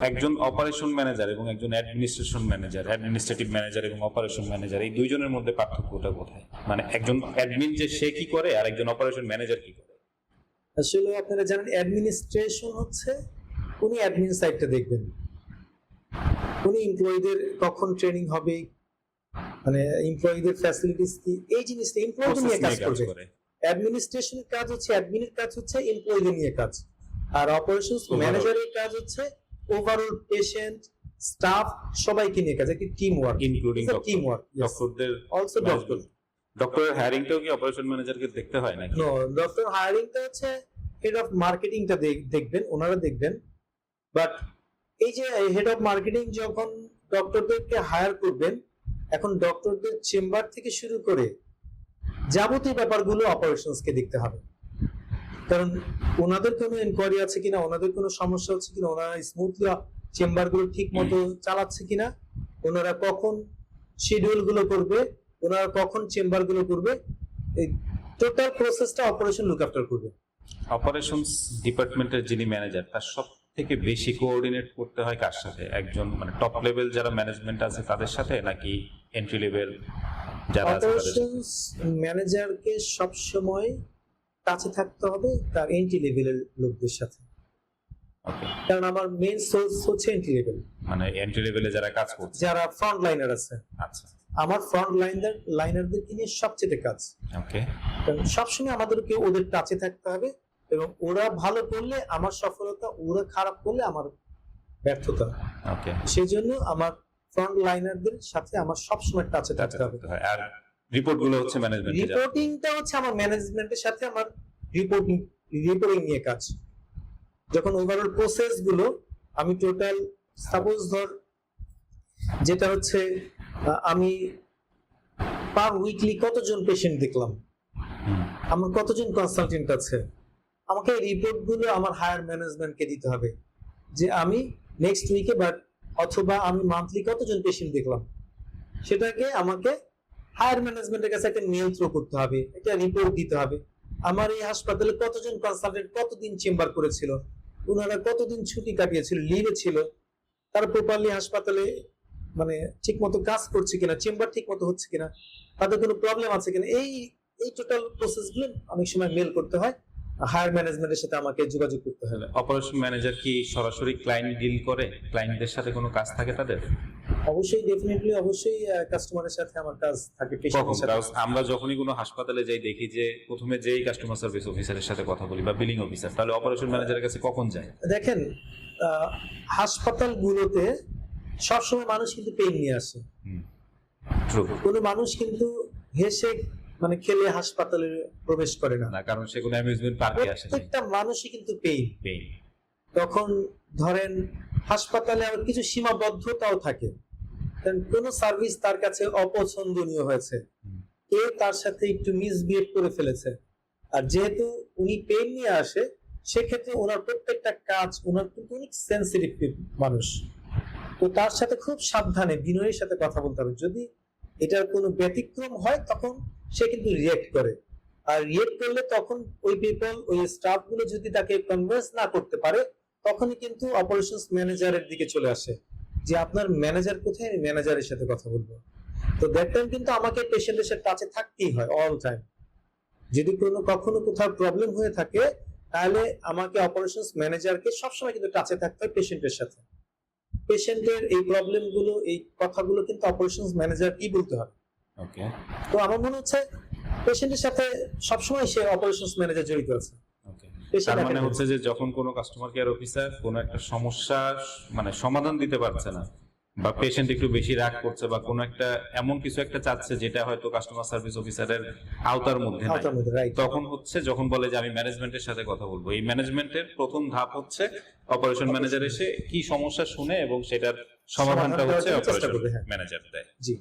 একজন operation manager এবং একজন অ্যাডমিনিস্ট্রেটিভ ম্যানেজার এবং অপারেশন ম্যানেজার, এই দুইজনের মধ্যে পার্থক্যটা কোথায়? মানে একজন অ্যাডমিন যে সে কি করে আর একজন অপারেশন ম্যানেজার কি করে? আসলে আপনারা জানেন অ্যাডমিনিস্ট্রেশন হচ্ছে উনি অ্যাডমিন সাইডটা দেখবেন, উনি এমপ্লয়ীদের কখন ট্রেনিং হবে, মানে এমপ্লয়ীদের ফ্যাসিলিটিস কি, এই জিনিসটা এমপ্লয়ীদের নিয়ে কাজ করবে। অ্যাডমিনিস্ট্রেশনের কাজ হচ্ছে, অ্যাডমিনের কাজ হচ্ছে এমপ্লয়ীদের নিয়ে কাজ, আর অপারেশনস ম্যানেজারের কাজ হচ্ছে ওভারঅল পেশেন্ট স্টাফ সবাইকে নিয়ে কাজ, একটা team work, including team work. ডক্টরদের অলসো ডক্টরের হায়ারিংটাও কি অপারেশন ম্যানেজারকে দেখতে হয় নাকি? নো, ডক্টর হায়ারিংটা হচ্ছে হেড অফ মার্কেটিংটা দেখবেন, ওনারা দেখবেন। বাট এই যে হেড অফ মার্কেটিং যখন ডক্টরদেরকে হায়ার করবেন, এখন ডক্টরদের চেম্বার থেকে শুরু করে যাবতীয় ব্যাপারগুলো অপারেশনসকে দেখতে হবে, কারণ ওনাদের কোনো এনকোয়ারি আছে কিনা, ওনাদের কোনো সমস্যা হচ্ছে কিনা, ওনারা স্মুথলি চেম্বারগুলো ঠিক মতো চালাচ্ছে কিনা, ওনারা কখন শিডিউল গুলো করবে, ওনারা কখন চেম্বারগুলো করবে, এই টোটাল প্রসেসটা অপারেশন লুক আফটার করবে। অপারেশনস ডিপার্টমেন্টের যিনি ম্যানেজার, তার সব থেকে বেশি কোঅর্ডিনেট করতে হয় কার সাথে? একজন মানে টপ লেভেল যারা ম্যানেজমেন্ট আছে তাদের সাথে, নাকি এন্ট্রি লেভেল যারা আছে তাদের সাথে? অপারেশনস ম্যানেজারকে সব সময় কাছে থাকতে হবে তার এন্ট্রি লেভেলের লোকদের সাথে, ওকে, কারণ আমার মেইন সোর্স হচ্ছে এন্ট্রি লেভেল, মানে এন্ট্রি লেভেলে যারা কাজ করছে। যারা ফ্রন্ট লাইনার আছে, আচ্ছা, আমার ফ্রন্ট লাইনারদেরকে নিয়ে সবচেয়ে কাজ, ওকে, কারণ সবসময় আমাদেরকে ওদের টাচে থাকতে হবে, এবং ওরা ভালো করলে আমার সফলতা, ওরা খারাপ করলে আমার ব্যর্থতা। ওকে, সেই জন্য আমার ফ্রন্ট লাইনারদের সাথে আমার সবসময় টাচে থাকতে হবে। আর রিপোর্ট গুলো হচ্ছে ম্যানেজমেন্টে যায়। রিপোর্টিংটা হচ্ছে আমার ম্যানেজমেন্টের সাথে আমার রিপোর্টিং নিয়ে কাজ। যখন ওভারঅল প্রসেস গুলো আমি টোটাল, সাপোজ ধর যেটা হচ্ছে আমি পার উইকলি কতজন পেশেন্ট দেখলাম, আমার কতজন কনসালটেন্ট আছে, আমাকে এই রিপোর্ট গুলো আমার হায়ার ম্যানেজমেন্টকে দিতে হবে, যে আমি নেক্সট উইকে বা অথবা আমি মান্থলি কতজন পেশেন্ট দেখলাম, সেটাকে আমাকে হায়ার ম্যানেজমেন্টের কাছে একটা মেইল থ্রো করতে হবে, একটা রিপোর্ট দিতে হবে। আমার এই হাসপাতালে কতজন কনসালটেন্ট কতদিন চেম্বার করেছিল, ওনারা কতদিন ছুটি কাটিয়েছিল, লিভে ছিল, তারা প্রপারলি হাসপাতালে মানে ঠিক মতো কাজ করছে কিনা, চেম্বার ঠিক মতো হচ্ছে কিনা, তাদের কোনো প্রবলেম আছে কিনা, এই এই টোটাল প্রসেস গুলো অনেক সময় মেল করতে হয়, হায়ার ম্যানেজমেন্টের সাথে আমাকে যোগাযোগ করতে হয়। অপারেশন ম্যানেজার কি সরাসরি ক্লায়েন্ট ডিল করে? ক্লায়েন্টদের সাথে কোনো কাজ থাকে তাদের? অবশ্যই, ডেফিনেটলি, অবশ্যই কাস্টমারের সাথে আমার কাজ থাকে, পেশেন্টের সাথে। আমরা যখনই কোনো হাসপাতালে যাই দেখি যে প্রথমে যেই কাস্টমার সার্ভিস অফিসারের সাথে কথা বলি বা বিলিং অফিসার, তাহলে অপারেশন ম্যানেজারের কাছে কখন যায়? দেখেন, হাসপাতালগুলোতে সবসময় মানুষ কিন্তু পেইন নিয়ে আসে, ট্রু। কোনো মানুষ কিন্তু হেসে মানে খেলে হাসপাতালে প্রবেশ করে না, না, কারণ সে কোনো অ্যামিউজমেন্ট পার্কে আসে না। প্রত্যেকটা মানুষই কিন্তু পেইন। পেইন। তখন ধরেন হাসপাতালে আবার কিছু সীমাবদ্ধতাও থাকে, কারণ কোনো সার্ভিস তার কাছে অপছন্দনীয় হয়েছে, কেউ তার সাথে একটু মিসবিহেভ করে ফেলেছে, আর যেহেতু উনি পেইন নিয়ে আসে, সেক্ষেত্রে ওনার প্রত্যেকটা কাজ, ওনার কিন্তু অনেক সেন্সিটিভ মানুষ, তো তার সাথে খুব সাবধানে বিনয়ের সাথে কথা বলতে হবে। যদি এটার কোনো ব্যতিক্রম হয় তখন সে কিন্তু রিয়েক্ট করে, আর রিয়েক্ট করলে তখন ওই পিপল, ওই স্টাফ গুলো যদি তাকে কনভিন্স না করতে পারে, তখনই কিন্তু অপারেশনস ম্যানেজারের দিকে চলে আসে যে আপনার ম্যানেজার কোথায়, আমি ম্যানেজারের সাথে কথা বলবো। তো দ্যাট টাইম কিন্তু আমাকে পেশেন্টের সাথে টাচে থাকতেই হয় অল টাইম। যদি কখনো কোথাও প্রবলেম হয়ে থাকে, তাহলে আমাকে অপারেশনস ম্যানেজারকে সবসময় কিন্তু টাচে থাকতে হয় পেশেন্টের সাথে। পেশেন্টের এই প্রবলেম গুলো, এই কথাগুলো কিন্তু অপারেশনস ম্যানেজার কি বলতে হবে। ওকে, তো আমার মনে হচ্ছে পেশেন্টের সাথে সবসময় সে অপারেশনস ম্যানেজার জড়িত আছে। ওকে, তার মানে হচ্ছে যে যখন কোনো কাস্টমার কেয়ার অফিসার কোনো একটা সমস্যা মানে সমাধান দিতে পারছে না, বা পেশেন্ট একটু বেশি রাগ করছে, বা কোনো একটা এমন কিছু একটা চাচ্ছে যেটা হয়তো কাস্টমার সার্ভিস অফিসারের আওতার মধ্যে নাই, তখন হচ্ছে যখন বলে যে আমি ম্যানেজমেন্টের সাথে কথা বলবো, এই ম্যানেজমেন্টের প্রথম ধাপ হচ্ছে অপারেশন ম্যানেজার এসে কি সমস্যা শুনে এবং সেটার সমাধানটা হচ্ছে অপারেশন ম্যানেজার দেয়। জি।